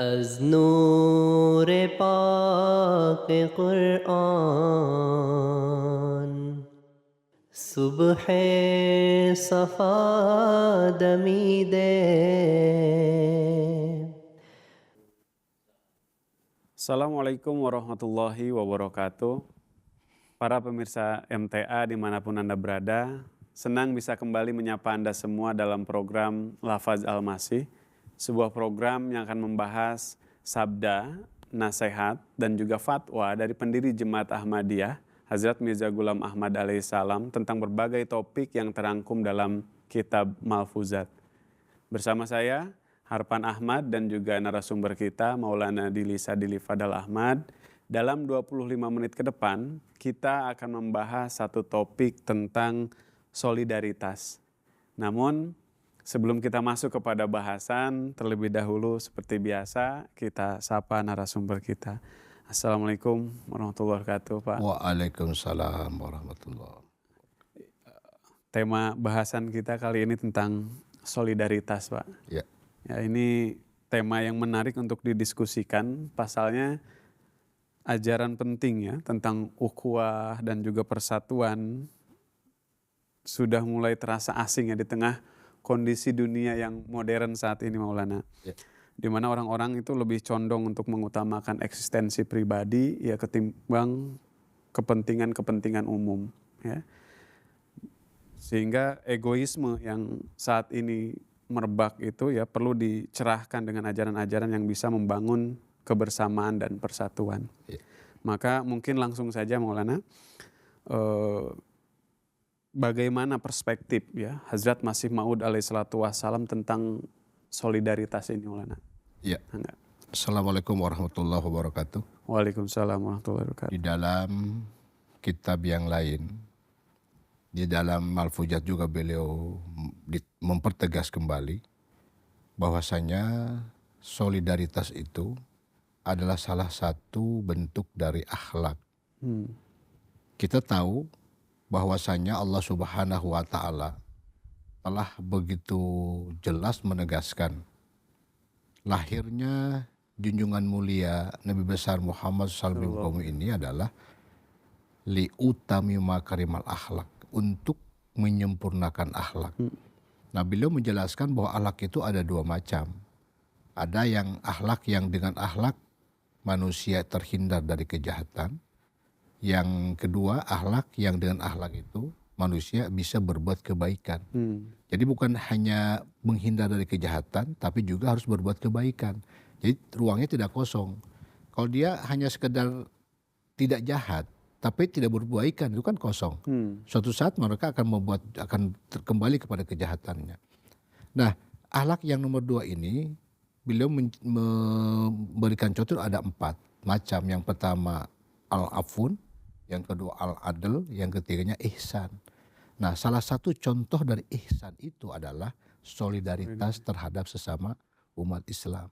از نور پاک قرآن صبح صفا دمیده. Assalamualaikum warahmatullahi wabarakatuh. Para pemirsa MTA dimanapun Anda berada, senang bisa kembali menyapa Anda semua dalam program Lafaz Al-Masih, sebuah program yang akan membahas sabda, nasihat, dan juga fatwa dari pendiri Jemaat Ahmadiyah, Hazrat Mirza Ghulam Ahmad alaihissalam, tentang berbagai topik yang terangkum dalam kitab Malfuzat. Bersama saya, Harpan Ahmad, dan juga narasumber kita, Maulana Dili Sadili Fadal Ahmad. Dalam 25 menit ke depan, kita akan membahas satu topik tentang solidaritas. Namun, sebelum kita masuk kepada bahasan, terlebih dahulu seperti biasa, kita sapa narasumber kita. Assalamualaikum warahmatullahi wabarakatuh, Pak. Waalaikumsalam warahmatullahi. Tema bahasan kita kali ini tentang solidaritas, Pak. Ya. Ya, ini tema yang menarik untuk didiskusikan. Pasalnya ajaran penting ya tentang ukhuwah dan juga persatuan sudah mulai terasa asing ya di tengah kondisi dunia yang modern saat ini, Maulana. Ya. Di mana orang-orang itu lebih condong untuk mengutamakan eksistensi pribadi ya ketimbang kepentingan-kepentingan umum ya. Sehingga egoisme yang saat ini merebak itu ya perlu dicerahkan dengan ajaran-ajaran yang bisa membangun kebersamaan dan persatuan. Ya. Maka mungkin langsung saja Maulana, bagaimana perspektif ya Hazrat Masih Maud alaihissalatu wassalam tentang solidaritas ini, Maulana? Ya. Enggak. Assalamualaikum warahmatullahi wabarakatuh. Waalaikumsalam warahmatullahi wabarakatuh. Di dalam kitab yang lain, di dalam Malfuzat juga beliau mempertegas kembali bahwasanya solidaritas itu adalah salah satu bentuk dari akhlak. Kita tahu bahwasanya Allah Subhanahu wa Ta'ala telah begitu jelas menegaskan lahirnya junjungan mulia Nabi besar Muhammad SAW ini adalah liutami makarimal akhlak, untuk menyempurnakan akhlak. Nah, beliau menjelaskan bahwa akhlak itu ada dua macam. Ada yang akhlak yang dengan akhlak manusia terhindar dari kejahatan. Yang kedua, akhlak yang dengan akhlak itu manusia bisa berbuat kebaikan. Jadi bukan hanya menghindar dari kejahatan, tapi juga harus berbuat kebaikan. Jadi ruangnya tidak kosong. Kalau dia hanya sekedar tidak jahat, tapi tidak berkebaikan, itu kan kosong. Suatu saat mereka akan kembali kepada kejahatannya. Nah, akhlak yang nomor dua ini, beliau memberikan contoh ada 4 macam. Yang pertama al-afun, yang kedua al-adl, yang ketiganya ihsan. Nah, salah satu contoh dari ihsan itu adalah solidaritas terhadap sesama umat Islam.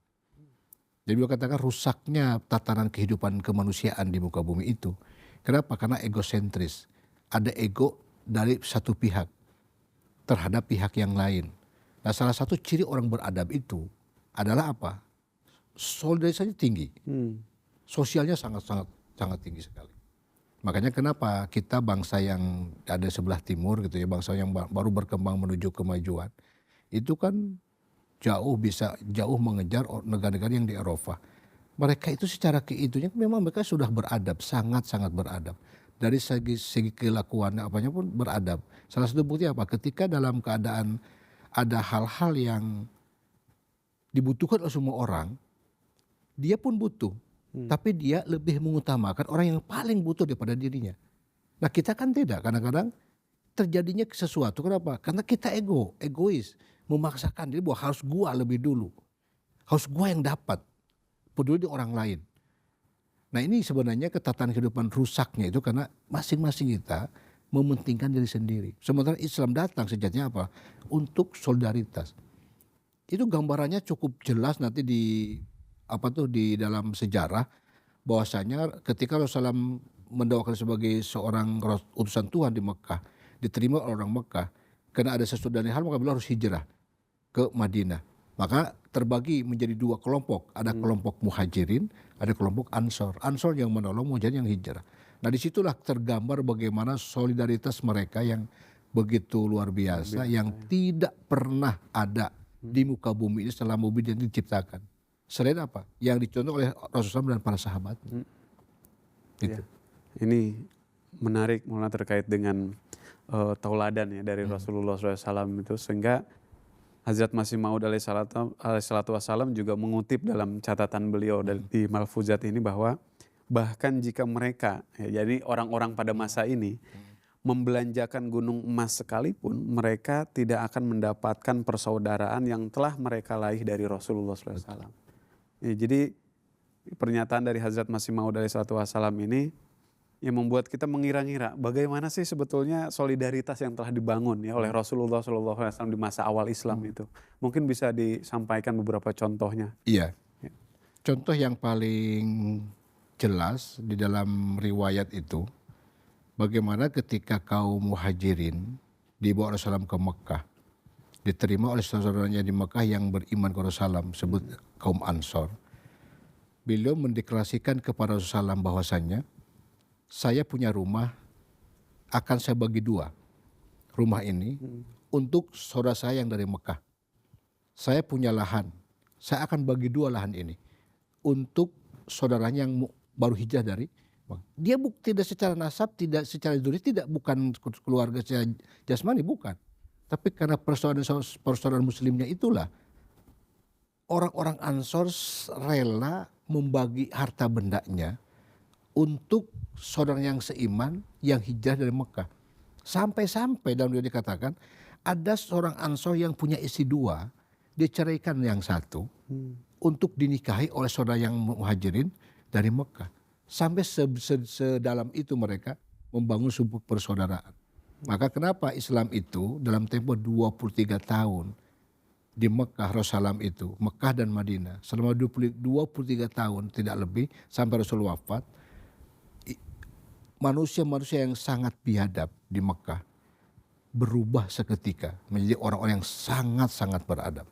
Jadi beliau katakan rusaknya tatanan kehidupan kemanusiaan di muka bumi itu. Kenapa? Karena egosentris. Ada ego dari satu pihak terhadap pihak yang lain. Nah, salah satu ciri orang beradab itu adalah apa? Solidaritasnya tinggi. Sosialnya sangat tinggi sekali. Makanya kenapa kita bangsa yang ada sebelah timur gitu ya, bangsa yang baru berkembang menuju kemajuan, itu kan bisa jauh mengejar negara-negara yang di Eropa. Mereka itu secara keitunya memang mereka sudah beradab, sangat-sangat beradab. Dari segi kelakuannya apanya pun beradab. Salah satu bukti apa? Ketika dalam keadaan ada hal-hal yang dibutuhkan oleh semua orang, dia pun butuh. Tapi dia lebih mengutamakan orang yang paling butuh daripada dirinya. Nah, kita kan tidak. Kadang-kadang terjadinya sesuatu. Kenapa? Karena kita egois. Memaksakan diri bahwa harus gua lebih dulu. Harus gua yang dapat. Peduli di orang lain. Nah, ini sebenarnya ketatanan kehidupan rusaknya itu karena masing-masing kita mementingkan diri sendiri. Sementara Islam datang sejatinya apa? Untuk solidaritas. Itu gambarannya cukup jelas nanti di dalam sejarah, bahwasanya ketika Rasulullah mendakwakan sebagai seorang utusan Tuhan di Mekah, diterima oleh orang Mekah, karena ada sesuatu dari hal maka beliau harus hijrah ke Madinah. Maka terbagi menjadi dua kelompok. Ada kelompok muhajirin, ada kelompok ansor. Ansor yang menolong, muhajirin yang hijrah. Nah disitulah tergambar bagaimana solidaritas mereka yang begitu luar biasa, yang tidak pernah ada di muka bumi ini setelah bumi ini diciptakan. Selain apa? Yang dicontoh oleh Rasulullah dan para sahabat. Gitu. Ya. Ini menarik mulai terkait dengan tauladan ya dari Rasulullah SAW itu, sehingga Hazrat Masih Maud alaihissalatu wassalam juga mengutip dalam catatan beliau di Malfuzat ini bahwa bahkan jika mereka, ya, jadi orang-orang pada masa ini membelanjakan gunung emas sekalipun, mereka tidak akan mendapatkan persaudaraan yang telah mereka raih dari Rasulullah SAW. Ya, jadi pernyataan dari Hazrat Masih Maud alaihissalatu wassalam ini yang membuat kita mengira-ngira bagaimana sih sebetulnya solidaritas yang telah dibangun ya oleh Rasulullah SAW di masa awal Islam itu. Mungkin bisa disampaikan beberapa contohnya. Iya. Contoh yang paling jelas di dalam riwayat itu, bagaimana ketika kaum muhajirin dibawa Rasulullah ke Mekah, diterima oleh saudaranya di Mekah yang beriman kepada Rasulullah, sebut kaum Ansor. Beliau mendeklarasikan kepada Rasulullah bahwasannya, saya punya rumah, akan saya bagi dua rumah ini untuk saudara saya yang dari Mekah. Saya punya lahan, saya akan bagi dua lahan ini untuk saudaranya yang baru hijrah dari Mekah. Dia tidak secara nasab, tidak secara duri, tidak bukan keluarga secara jasmani, bukan. Tapi karena persaudaraan muslimnya itulah orang-orang Ansor rela membagi harta bendanya untuk saudara yang seiman yang hijrah dari Mekah. Sampai-sampai dalam dia dikatakan ada seorang Ansor yang punya istri dua, dia ceraikan yang satu untuk dinikahi oleh saudara yang muhajirin dari Mekah. Sampai sedalam itu mereka membangun sebuah persaudaraan. Maka kenapa Islam itu dalam tempo 23 tahun di Mekah, Rasulullah itu, Mekah dan Madinah, selama 23 tahun tidak lebih sampai Rasul wafat, manusia-manusia yang sangat biadab di Mekah berubah seketika menjadi orang-orang yang sangat-sangat beradab.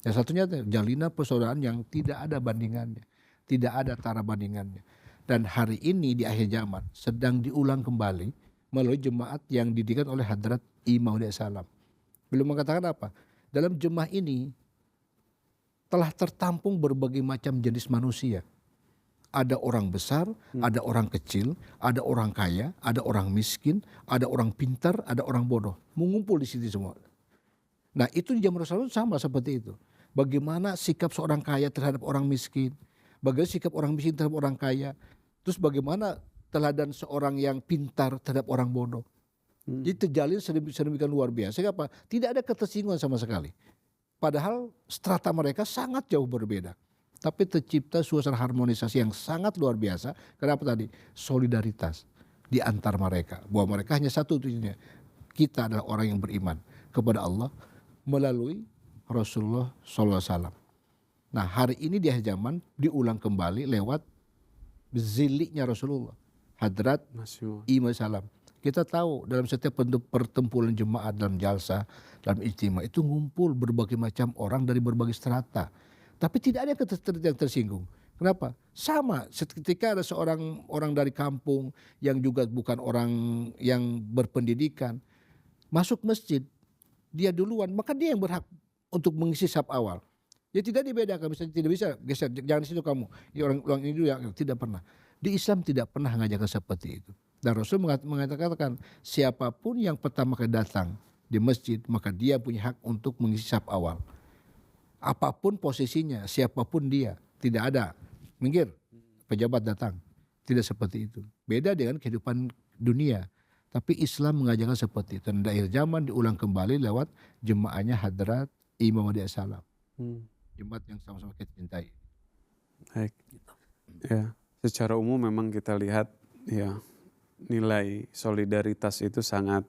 Yang satunya jalinan persaudaraan yang tidak ada bandingannya, tidak ada tara bandingannya. Dan hari ini di akhir zaman sedang diulang kembali melalui jemaat yang didirikan oleh Hadrat Imam Mahdi Salam. Beliau mengatakan apa? Dalam jemaah ini telah tertampung berbagai macam jenis manusia. Ada orang besar, ada orang kecil, ada orang kaya, ada orang miskin, ada orang pintar, ada orang bodoh. Mengumpul di situ semua. Nah itu di zaman Rasulullah sama seperti itu. Bagaimana sikap seorang kaya terhadap orang miskin. Bagaimana sikap orang miskin terhadap orang kaya. Terus bagaimana teladan seorang yang pintar terhadap orang bodoh. Jadi terjalin sedemikian luar biasa. Kenapa? Tidak ada ketersinggungan sama sekali. Padahal strata mereka sangat jauh berbeda. Tapi tercipta suasana harmonisasi yang sangat luar biasa. Kenapa tadi? Solidaritas di antar mereka. Bahwa mereka hanya satu tujuannya. Kita adalah orang yang beriman kepada Allah melalui Rasulullah SAW. Nah hari ini di akhir zaman diulang kembali lewat ziliknya Rasulullah. Hadrat Imam Salam. Kita tahu dalam setiap pertempuran jemaat, dalam jalsa, dalam ijtima itu ngumpul berbagai macam orang dari berbagai strata. Tapi tidak ada yang tersinggung. Kenapa? Sama ketika ada seorang orang dari kampung yang juga bukan orang yang berpendidikan masuk masjid, dia duluan, maka dia yang berhak untuk mengisi saf awal. Dia tidak dibedakan, misalnya tidak bisa geser, jangan di situ kamu. Ya, orang ini dulu yang tidak pernah. Di Islam tidak pernah mengajarkan seperti itu. Dan Rasul mengatakan siapapun yang pertama kali datang di masjid, maka dia punya hak untuk mengisi saf awal. Apapun posisinya, siapapun dia, tidak ada minggir pejabat datang, tidak seperti itu. Beda dengan kehidupan dunia, tapi Islam mengajarkan seperti itu. Dan di akhir zaman diulang kembali lewat jemaahnya Hadrat Imam Mahdi Salam, jemaat yang sama-sama kita cintai. Baik, ya secara umum memang kita lihat ya nilai solidaritas itu sangat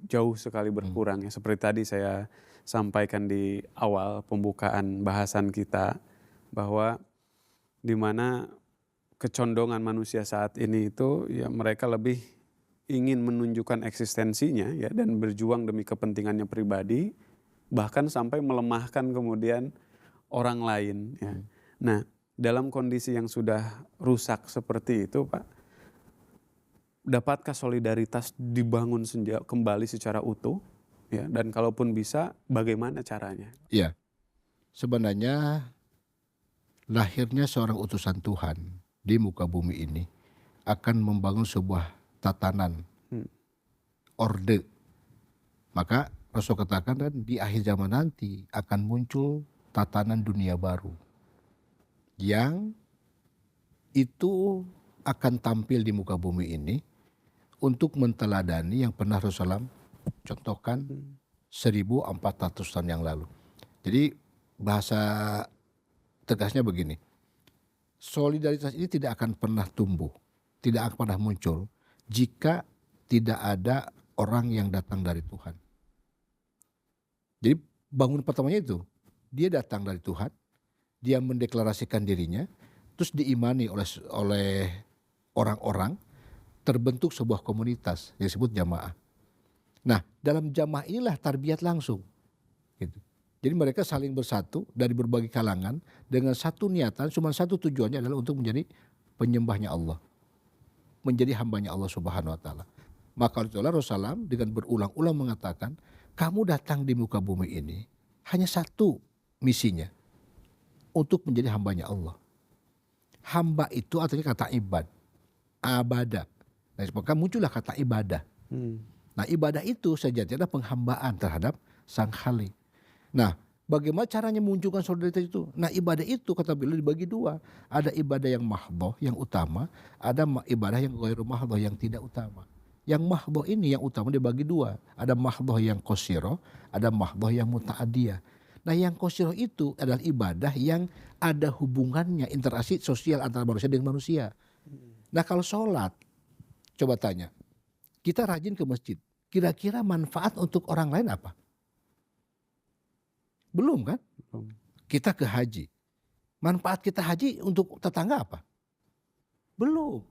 jauh sekali berkurang ya. Seperti tadi saya sampaikan di awal pembukaan bahasan kita bahwa di mana kecondongan manusia saat ini itu ya mereka lebih ingin menunjukkan eksistensinya ya dan berjuang demi kepentingannya pribadi, bahkan sampai melemahkan kemudian orang lain. Ya. Nah, dalam kondisi yang sudah rusak seperti itu, Pak, dapatkah solidaritas dibangun kembali secara utuh? Ya, dan kalaupun bisa, bagaimana caranya? Ya, sebenarnya lahirnya seorang utusan Tuhan di muka bumi ini akan membangun sebuah tatanan, orde. Maka Rasul katakan kan di akhir zaman nanti akan muncul tatanan dunia baru yang itu akan tampil di muka bumi ini untuk menteladani yang pernah Rasulullah contohkan 1400 tahun yang lalu. Jadi bahasa tegasnya begini, solidaritas ini tidak akan pernah tumbuh, tidak akan pernah muncul jika tidak ada orang yang datang dari Tuhan. Jadi bangun pertamanya itu, dia datang dari Tuhan, dia mendeklarasikan dirinya, terus diimani oleh orang-orang, terbentuk sebuah komunitas yang disebut jamaah. Nah, dalam jamaah inilah tarbiyat langsung. Gitu. Jadi mereka saling bersatu dari berbagai kalangan dengan satu niatan, cuma satu tujuannya adalah untuk menjadi penyembahnya Allah, menjadi hambanya Allah Subhanahu Wa Taala. Maka Rasulullah dengan berulang-ulang mengatakan, kamu datang di muka bumi ini hanya satu misinya, untuk menjadi hambanya Allah. Hamba itu artinya kata abadah. Nah, maka muncullah kata ibadah. Nah, ibadah itu sejatinya adalah penghambaan terhadap Sang Khalik. Nah, bagaimana caranya menunjukkan solidaritas itu? Nah, ibadah itu kata beliau dibagi dua. Ada ibadah yang mahdhah, yang utama. Ada ibadah yang ghairu mahdhah, yang tidak utama. Yang mahdhah ini yang utama dibagi dua. Ada mahdhah yang qasirah, ada mahdhah yang muta'adiyah. Nah, yang qasirah itu adalah ibadah yang ada hubungannya, interaksi sosial antara manusia dengan manusia. Nah, kalau sholat, coba tanya, kita rajin ke masjid, kira-kira manfaat untuk orang lain apa? Belum kan? Kita ke haji, manfaat kita haji untuk tetangga apa? Belum.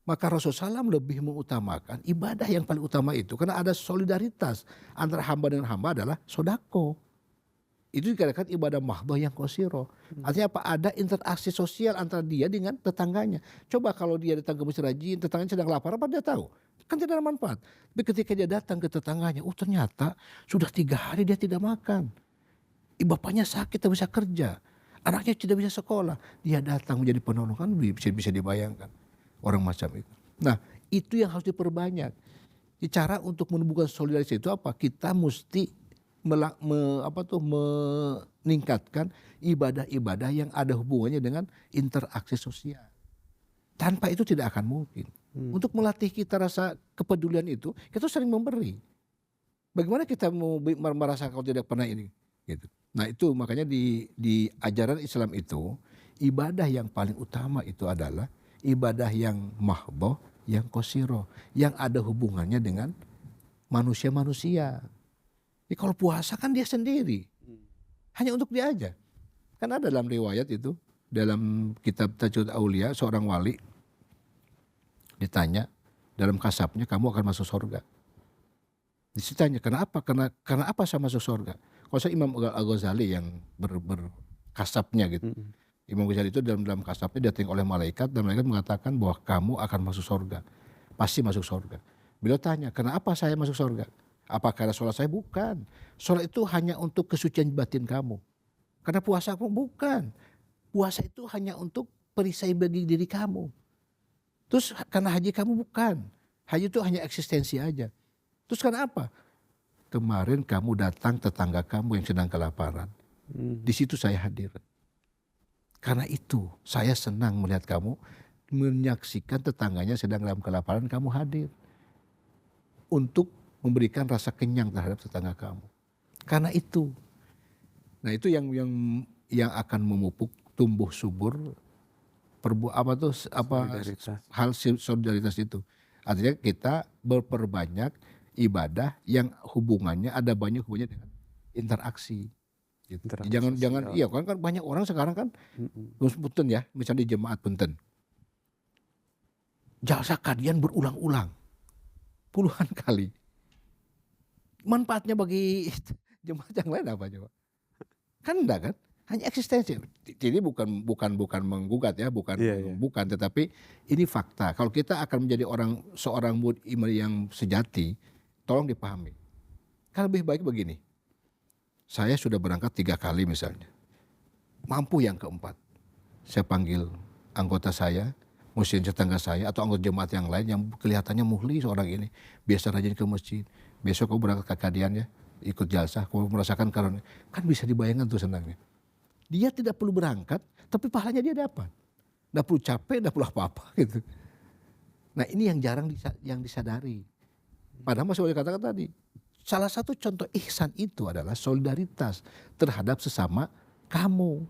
Maka Rasulullah SAW lebih mengutamakan ibadah yang paling utama itu. Karena ada solidaritas antara hamba dengan hamba adalah sodako. Itu dikatakan ibadah mahdhah yang qasirah. Artinya apa? Ada interaksi sosial antara dia dengan tetangganya. Coba kalau dia datang ke masjid rajin, tetangganya sedang lapar, apa dia tahu? Kan tidak ada manfaat. Tapi ketika dia datang ke tetangganya, ternyata sudah 3 hari dia tidak makan. Bapaknya sakit, tidak bisa kerja. Anaknya tidak bisa sekolah. Dia datang menjadi penolong, kan bisa dibayangkan. Orang macam itu. Nah, itu yang harus diperbanyak. Cara untuk menumbuhkan solidaritas itu apa? Kita mesti meningkatkan ibadah-ibadah yang ada hubungannya dengan interaksi sosial. Tanpa itu tidak akan mungkin. Untuk melatih kita rasa kepedulian itu, kita sering memberi. Bagaimana kita mau merasa kalau tidak pernah ini? Gitu. Nah, itu makanya di ajaran Islam itu, ibadah yang paling utama itu adalah ibadah yang mahdhah, yang qasirah, yang ada hubungannya dengan manusia-manusia. Jadi kalau puasa kan dia sendiri, hanya untuk dia aja. Kan ada dalam riwayat itu, dalam kitab Tajud Aulia, seorang wali ditanya dalam kasabnya, kamu akan masuk surga. Ditanya kenapa? Karena apa saya masuk surga? Kalau saya Imam Al-Ghazali yang berkasabnya gitu. Imam Ghazali itu dalam kasabnya datang oleh malaikat, dan malaikat mengatakan bahwa kamu akan masuk surga, pasti masuk surga. Beliau tanya, kenapa saya masuk surga? Apa karena sholat saya? Bukan. Sholat itu hanya untuk kesucian batin kamu. Karena puasa kamu bukan. Puasa itu hanya untuk perisai bagi diri kamu. Terus karena haji kamu bukan. Haji itu hanya eksistensi aja. Terus karena apa? Kemarin kamu datang tetangga kamu yang sedang kelaparan. Di situ saya hadir. Karena itu saya senang melihat kamu menyaksikan tetangganya sedang dalam kelaparan, kamu hadir untuk memberikan rasa kenyang terhadap tetangga kamu. Karena itu, nah itu yang akan memupuk tumbuh subur hal solidaritas itu. Artinya kita berperbanyak ibadah yang hubungannya ada banyak hubungannya dengan interaksi. Gitu. Jangan iya kan banyak orang sekarang kan punten ya, misalnya di jemaat punten. Jasa kajian berulang-ulang puluhan kali. Manfaatnya bagi jemaat yang lain apa coba? Kan enggak kan? Hanya eksistensi. Jadi bukan menggugat ya, bukan, tetapi ini fakta. Kalau kita akan menjadi seorang iman yang sejati, tolong dipahami. Kan lebih baik begini. Saya sudah berangkat 3 kali misalnya. Mampu yang keempat. Saya panggil anggota saya, muslim tetangga saya atau anggota jemaat yang lain yang kelihatannya muhli seorang ini. Biasa rajin ke masjid. Besok kamu berangkat ke Kadian ya, ikut jalsah, kamu merasakan karunia. Kan bisa dibayangkan tuh senangnya. Dia tidak perlu berangkat, tapi pahalanya dia dapat. Nggak perlu capek, nggak perlu apa-apa gitu. Nah ini yang jarang yang disadari. Padahal masih boleh katakan tadi, salah satu contoh ihsan itu adalah solidaritas terhadap sesama kamu.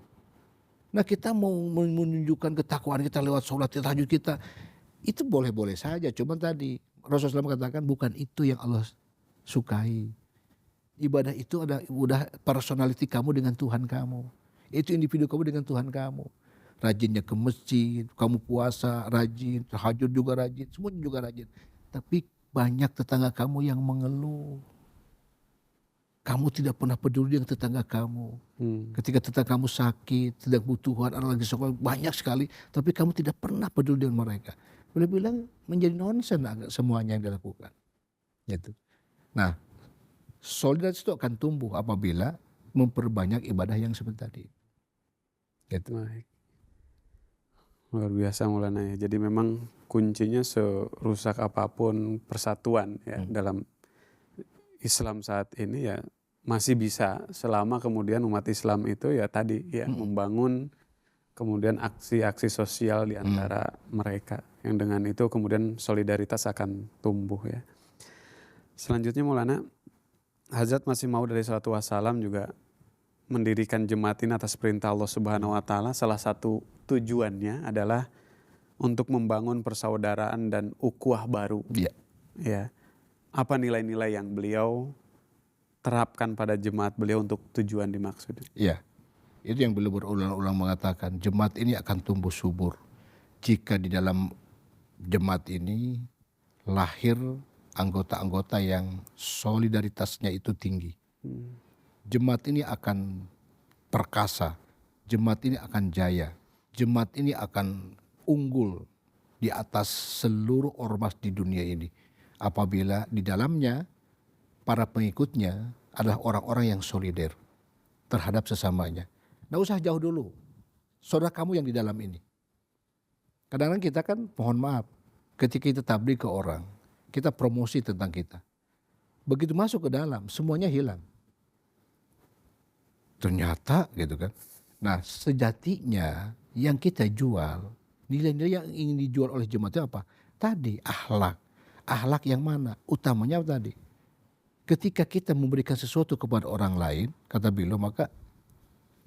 Nah kita mau menunjukkan ketakwaan kita lewat sholat tahajud kita, itu boleh-boleh saja. Cuma tadi Rasulullah SAW katakan bukan itu yang Allah sukai. Ibadah itu udah personality kamu dengan Tuhan kamu. Itu individu kamu dengan Tuhan kamu. Rajinnya ke masjid, kamu puasa rajin, tahajud juga rajin, semuanya juga rajin. Tapi banyak tetangga kamu yang mengeluh. Kamu tidak pernah peduli dengan tetangga kamu. Ketika tetangga kamu sakit, tidak butuhan, anak lagi sekolah, banyak sekali. Tapi kamu tidak pernah peduli dengan mereka. Boleh bilang menjadi nonsen semuanya yang dilakukan. Gitu. Nah, solidaritas itu akan tumbuh apabila memperbanyak ibadah yang seperti tadi. Gitu. Baik. Luar biasa Maulana ya. Jadi memang kuncinya serusak apapun persatuan ya dalam Islam saat ini ya masih bisa selama kemudian umat Islam itu ya tadi ya membangun kemudian aksi-aksi sosial di antara mereka yang dengan itu kemudian solidaritas akan tumbuh ya. Selanjutnya Maulana, Hazrat Masih Maud alaihi salatu wassalam juga mendirikan jemaat ini atas perintah Allah Subhanahu wa taala. Salah satu tujuannya adalah untuk membangun persaudaraan dan ukhuwah baru. Iya. Ya. Apa nilai-nilai yang beliau terapkan pada jemaat beliau untuk tujuan dimaksud? Iya. Itu yang beliau berulang-ulang mengatakan, jemaat ini akan tumbuh subur jika di dalam jemaat ini lahir anggota-anggota yang solidaritasnya itu tinggi. Jemaat ini akan perkasa, jemaat ini akan jaya, jemaat ini akan unggul di atas seluruh ormas di dunia ini. Apabila di dalamnya para pengikutnya adalah orang-orang yang solider terhadap sesamanya. Nggak usah jauh dulu, saudara kamu yang di dalam ini. Kadang-kadang kita kan mohon maaf, ketika kita tabligh ke orang, kita promosi tentang kita. Begitu masuk ke dalam, semuanya hilang. Ternyata gitu kan. Nah sejatinya yang kita jual, nilai-nilai yang ingin dijual oleh jemaat itu apa? Tadi akhlak. Akhlak yang mana? Utamanya tadi. Ketika kita memberikan sesuatu kepada orang lain, kata beliau, maka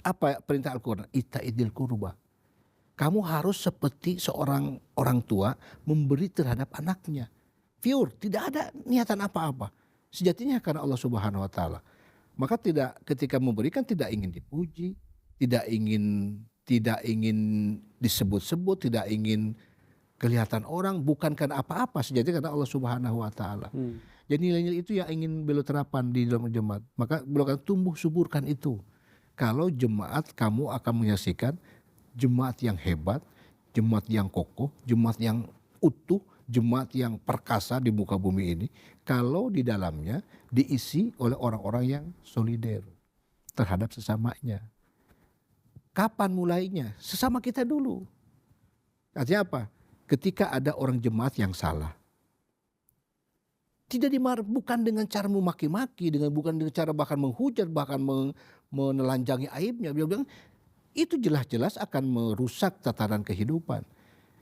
apa perintah Al-Quran? Ita'idil qurba. Kamu harus seperti seorang orang tua memberi terhadap anaknya. Pure, tidak ada niatan apa-apa. Sejatinya karena Allah Subhanahu wa taala. Maka ketika memberikan tidak ingin dipuji, tidak ingin disebut-sebut, tidak ingin kelihatan orang, bukan karena apa-apa, sejatinya karena Allah Subhanahu wa taala. Jadi nilai-nilai itu yang ingin beliau terapkan di dalam jemaat. Maka beliau akan tumbuh suburkan itu. Kalau jemaat kamu akan menyaksikan jemaat yang hebat, jemaat yang kokoh, jemaat yang utuh, jemaat yang perkasa di muka bumi ini, kalau di dalamnya diisi oleh orang-orang yang solider terhadap sesamanya. Kapan mulainya? Sesama kita dulu. Artinya apa? Ketika ada orang jemaat yang salah, tidak dimarah, bukan dengan cara memaki-maki, bukan dengan cara bahkan menghujat, bahkan menelanjangi aibnya. Dia bilang itu jelas-jelas akan merusak tatanan kehidupan.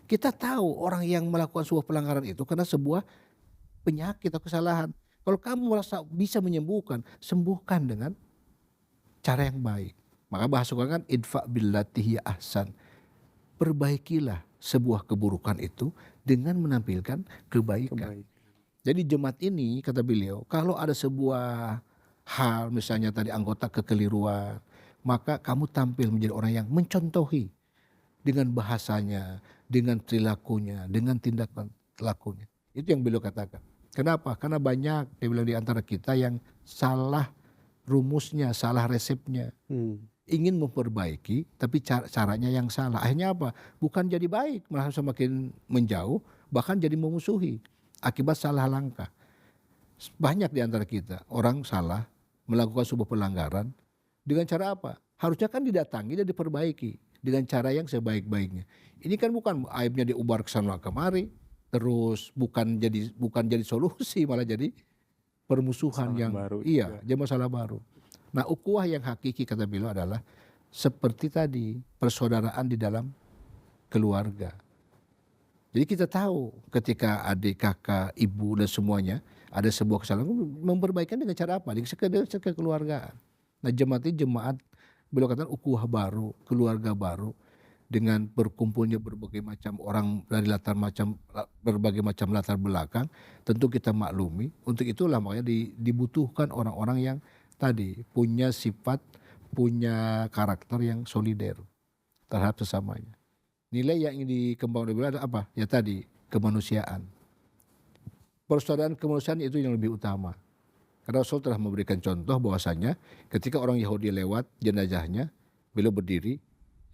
Kita tahu orang yang melakukan sebuah pelanggaran itu karena sebuah penyakit atau kesalahan. Kalau kamu merasa bisa menyembuhkan, sembuhkan dengan cara yang baik. Maka bahasa Quran kan idfa billati hiya ahsan. Perbaikilah sebuah keburukan itu dengan menampilkan kebaikan. Jadi jemaat ini kata beliau, kalau ada sebuah hal misalnya tadi anggota kekeliruan, maka kamu tampil menjadi orang yang mencontohi dengan bahasanya, dengan perilakunya, dengan tindakan lakunya. Itu yang beliau katakan. Kenapa? Karena banyak dia bilang di antara kita yang salah rumusnya, salah resepnya. ingin memperbaiki, tapi caranya yang salah. Akhirnya apa? Bukan jadi baik, malah semakin menjauh, bahkan jadi memusuhi akibat salah langkah. Banyak di antara kita orang salah melakukan sebuah pelanggaran dengan cara apa? Harusnya kan didatangi dan diperbaiki dengan cara yang sebaik-baiknya. Ini kan bukan aibnya diubar ke sana kemari, terus bukan jadi solusi, malah jadi permusuhan Masalah yang baru jadi masalah baru. Nah, ukhuwah yang hakiki kata beliau adalah seperti tadi persaudaraan di dalam keluarga. Jadi kita tahu ketika adik, kakak, ibu dan semuanya ada sebuah kesalahan, memperbaikan dengan cara apa? Dengan kekeluargaan. Nah, jemaat ini jemaat beliau katakan ukhuwah baru, keluarga baru dengan berkumpulnya berbagai macam orang dari berbagai macam latar belakang. Tentu kita maklumi, untuk itulah makanya dibutuhkan orang-orang yang tadi punya sifat, punya karakter yang solider terhadap sesamanya. Nilai yang ingin dikembangkan oleh adalah apa? Ya tadi, kemanusiaan. Persaudaraan kemanusiaan itu yang lebih utama. Karena Rasul telah memberikan contoh bahwasanya ketika orang Yahudi lewat jenazahnya, beliau berdiri,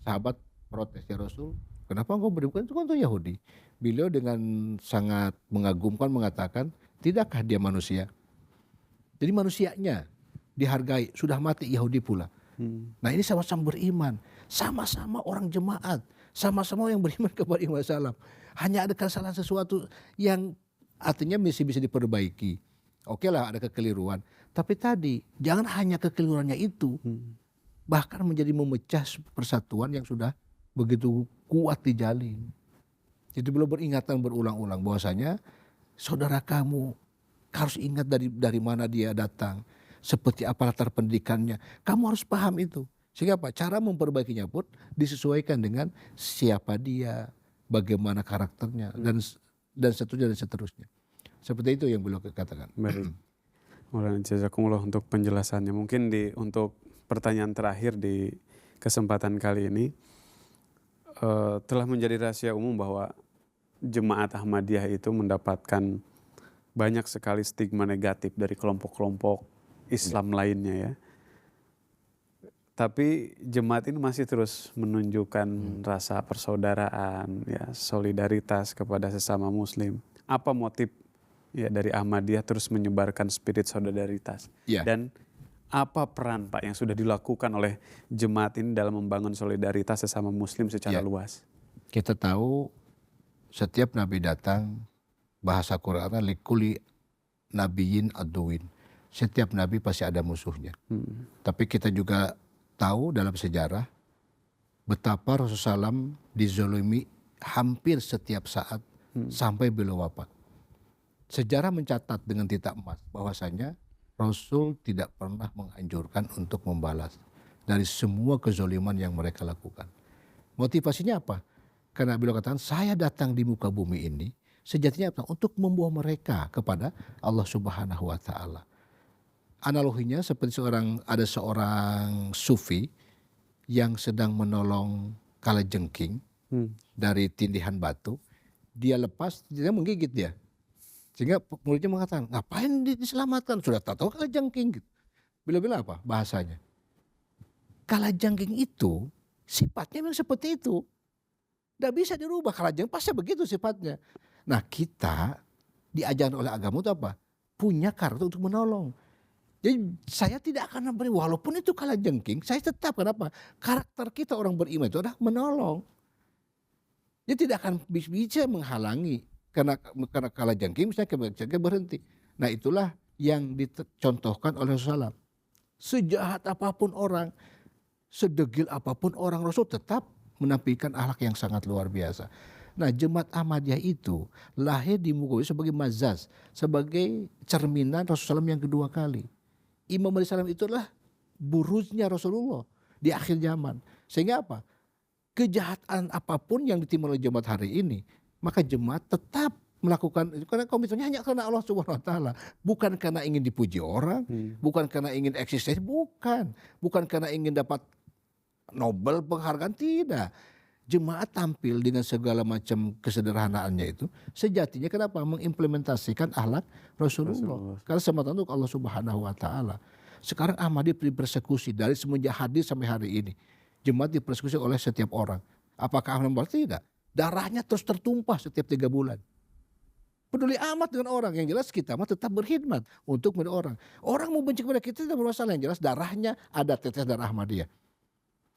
sahabat protes, ya Rasul, kenapa engkau berikan itu untuk Yahudi? Beliau dengan sangat mengagumkan mengatakan, tidakkah dia manusia? Jadi manusianya dihargai, sudah mati Yahudi pula. Nah, ini sama-sama beriman, sama-sama orang jemaat, sama-sama yang beriman kepada Imam Salam. Hanya ada kesalahan sesuatu yang artinya bisa diperbaiki. Oke lah, ada kekeliruan. Tapi tadi jangan hanya kekeliruannya itu, bahkan menjadi memecah persatuan yang sudah begitu kuat dijalin. Itu belum beringatan berulang-ulang bahwasanya saudara kamu harus ingat dari mana dia datang, seperti apa latar pendidikannya. Kamu harus paham itu. Sehingga apa? Cara memperbaikinya pun disesuaikan dengan siapa dia, bagaimana karakternya, dan seterusnya. Seperti itu yang beliau katakan. Baik. Maulana jazakumullah untuk penjelasannya. Mungkin untuk pertanyaan terakhir di kesempatan kali ini, telah menjadi rahasia umum bahwa jemaat Ahmadiyah itu mendapatkan banyak sekali stigma negatif dari kelompok-kelompok Islam lainnya ya. Tapi jemaat ini masih terus menunjukkan rasa persaudaraan, ya, solidaritas kepada sesama Muslim. Apa motif ya dari Ahmadiyah terus menyebarkan spirit solidaritas? Ya. Dan apa peran Pak yang sudah dilakukan oleh jemaat ini dalam membangun solidaritas sesama Muslim secara luas? Kita tahu setiap nabi datang, bahasa Qur'annya likuli nabiyin aduin. Setiap nabi pasti ada musuhnya. Tapi kita juga tahu dalam sejarah betapa Rasulullah SAW dizolimi hampir setiap saat sampai beliau wafat. Sejarah mencatat dengan tinta emas bahwasanya Rasul tidak pernah menganjurkan untuk membalas dari semua kezoliman yang mereka lakukan. Motivasinya apa? Karena beliau katakan, saya datang di muka bumi ini sejatinya apa? Untuk membawa mereka kepada Allah Subhanahu wa Ta'ala. Analoginya seperti ada seorang sufi yang sedang menolong kalajengking dari tindihan batu. Dia lepas, dia menggigit dia. Sehingga muridnya mengatakan, ngapain diselamatkan? Sudah tahu kalajengking. Beliau bilang apa bahasanya? Kalajengking itu sifatnya memang seperti itu. Tidak bisa dirubah, kalajengking pasti begitu sifatnya. Nah, kita diajarkan oleh agama itu apa? Punya karakter untuk menolong. Jadi saya tidak akan beri, walaupun itu kalajengking, saya tetap, kenapa? Karakter kita orang beriman itu adalah menolong. Dia tidak akan bisa menghalangi karena kalajengking misalnya kalajengking berhenti. Nah, itulah yang dicontohkan oleh Rasulullah. Sejahat apapun orang, sedegil apapun orang, Rasul tetap menampilkan akhlak yang sangat luar biasa. Nah, jemaat Ahmadiyah itu lahir di muka bumi sebagai mazaz, sebagai cerminan Rasulullah SAW yang kedua kali. Imam alaihi salam itulah buruznya Rasulullah di akhir zaman. Sehingga apa? Kejahatan apapun yang ditimbul oleh jemaat hari ini, maka jemaat tetap melakukan itu karena komitmennya hanya karena Allah Subhanahu wa Ta'ala, bukan karena ingin dipuji orang, bukan karena ingin eksistensi, bukan karena ingin dapat Nobel penghargaan, tidak. Jemaat tampil dengan segala macam kesederhanaannya itu sejatinya kenapa? Mengimplementasikan akhlak Rasulullah. Karena semata untuk Allah Subhanahu wa Ta'ala. Sekarang Ahmadiyah dipersekusi dari semenjak hadir sampai hari ini. Jemaat dipersekusi oleh setiap orang. Apakah Ahmadiyah? Tidak. Darahnya terus tertumpah setiap 3 bulan. Peduli amat dengan orang. Yang jelas kita mah tetap berkhidmat untuk kepada orang. Orang mau benci kepada kita tidak bermasalah. Yang jelas darahnya ada tetes darah Ahmadiyah.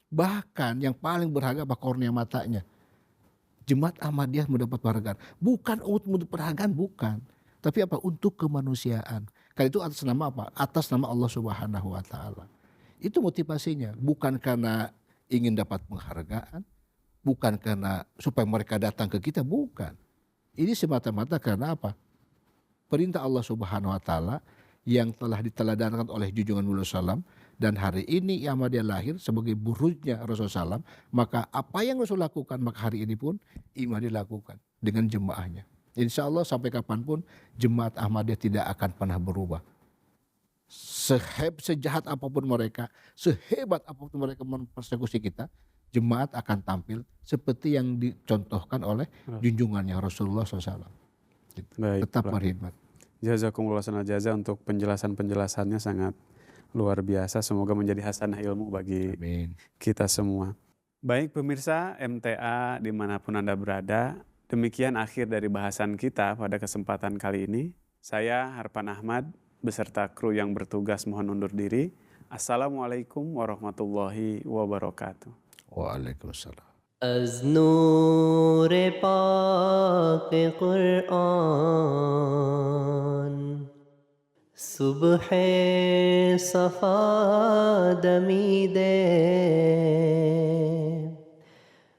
Bahkan yang paling berharga apa? Kornea matanya. Jemaat Ahmadiyah mendapat penghargaan. Bukan untuk penghargaan, bukan. Tapi apa? Untuk kemanusiaan. Karena itu atas nama apa? Atas nama Allah Subhanahu wa Ta'ala. Itu motivasinya. Bukan karena ingin dapat penghargaan. Bukan karena supaya mereka datang ke kita. Bukan. Ini semata-mata karena apa? Perintah Allah Subhanahu wa Ta'ala yang telah diteladankan oleh junjungan Muhammad SAW, dan hari ini Ahmadiyah lahir sebagai burujnya Rasulullah SAW, maka apa yang Rasul lakukan maka hari ini pun Ahmadiyah lakukan dengan jemaahnya. Insya Allah sampai kapanpun jemaat Ahmadiyah tidak akan pernah berubah. Sejahat apapun mereka, sehebat apapun mereka mempersekusi kita, jemaat akan tampil seperti yang dicontohkan oleh junjungannya Rasulullah SAW. Baik, Tetap berkhidmat. Jazakumullah khairan jazaa untuk penjelasannya sangat luar biasa. Semoga menjadi hasanah ilmu bagi Amin. kita semua. Baik pemirsa MTA dimanapun Anda berada, demikian akhir dari bahasan kita pada kesempatan kali ini. Saya Harpan Ahmad beserta kru yang bertugas mohon undur diri. Assalamualaikum warahmatullahi wabarakatuh. Waalaikumsalam. از نور پاک قرآن صبح صفا دمیده